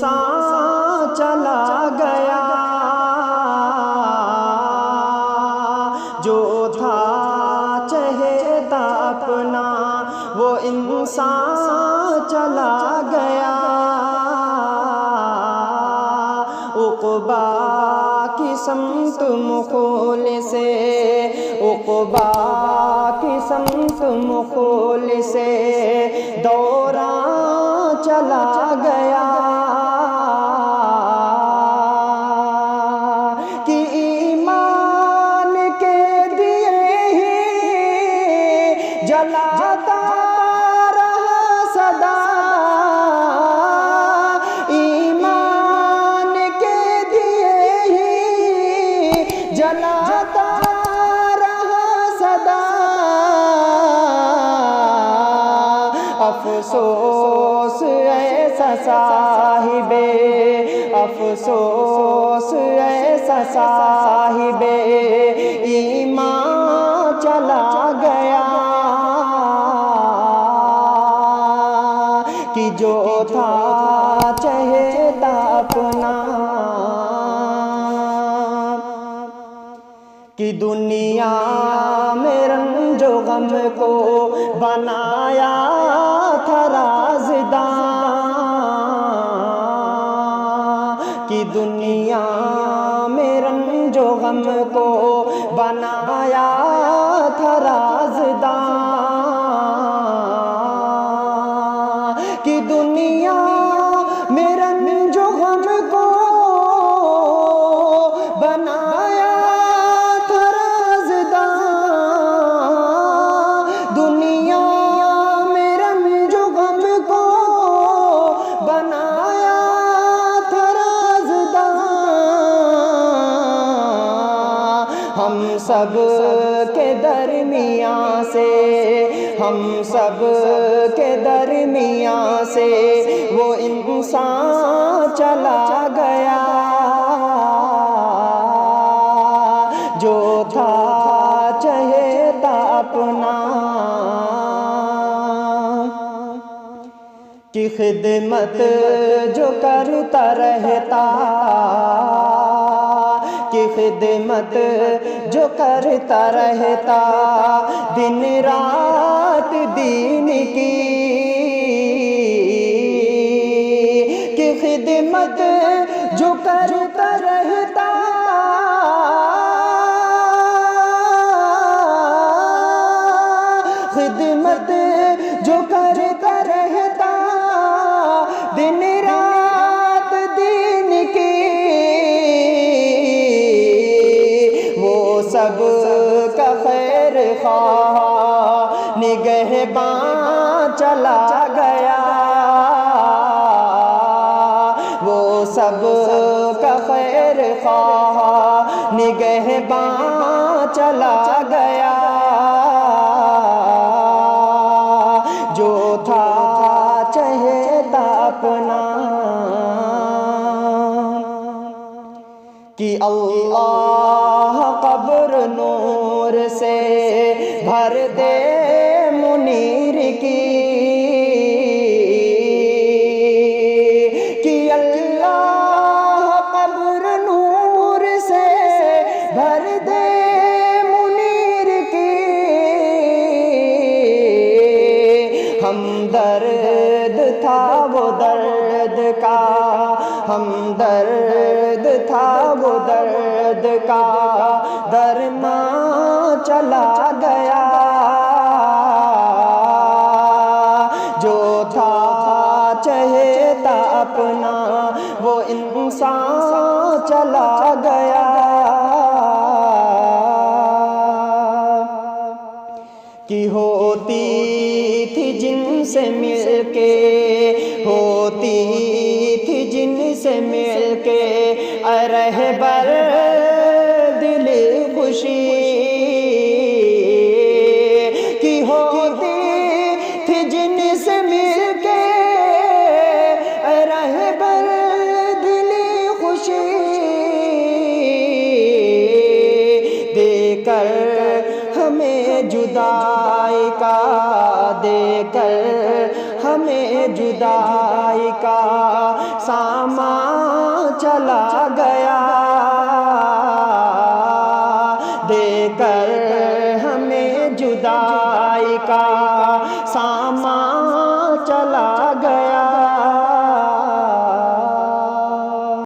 इंसान चला गया, जो था चहेता अपना वो इंसान चला गया। उक़बा की समत मुख़ोल से, उक़बा की समत मुख़ोल से दौरान चला गया। कि ईमान के दिए ही जलाता रहा सदा, ईमान के दिए ही जलाता रहा सदा। अफसोस ऐसा साहिबे, अफसोस ऐसा साहिबे ईमान चला गया। कि जो था चहेता अपना, कि दुनिया में रंजो गम को बनाया था राज़दां, कि दुनिया में रंजो गम को बनाया था राज़दां, कि दुनिया में रंजो गम को बनाया था राज़दां, दुनिया में रंजो गम को बनाया था राज़दां। हम सब के दरमियाँ से, हम सब के दरमियाँ से वो इंसान चला गया, जो था चहेता अपना। कि खिदमत जो करता रहता, कि खिदमत जो करता रहता दिन रात दीन की, कि खिदमत जो करता रहता, खिदमत जो करता रहता दिन रात दीन की, वो सब का खैर ख्वाह निगहबान चला गया, वो सब का खैर ख्वाह निगहबान चला गया। जो था चहेता अपना, कि अल्लाह कब्र नूर से भर दे मुनीर की, कि अल्लाह कब्र नूर से भर दे मुनीर की। हमदर्द था वो दर्द का, हमदर्द था वो दर्द का, दरमां चला गया, जो था चहेता अपना वो इंसान चला गया। कि होती थी जिनसे मिलके, होती थी जिनसे मिलके रहबर दिल खुशी, कि होती थी जिनसे मिलके रहबर दिल खुशी, देकर हमें जुदाई का, देकर हमें जुदाई का सामा चला गया, देकर हमें जुदाई का सामा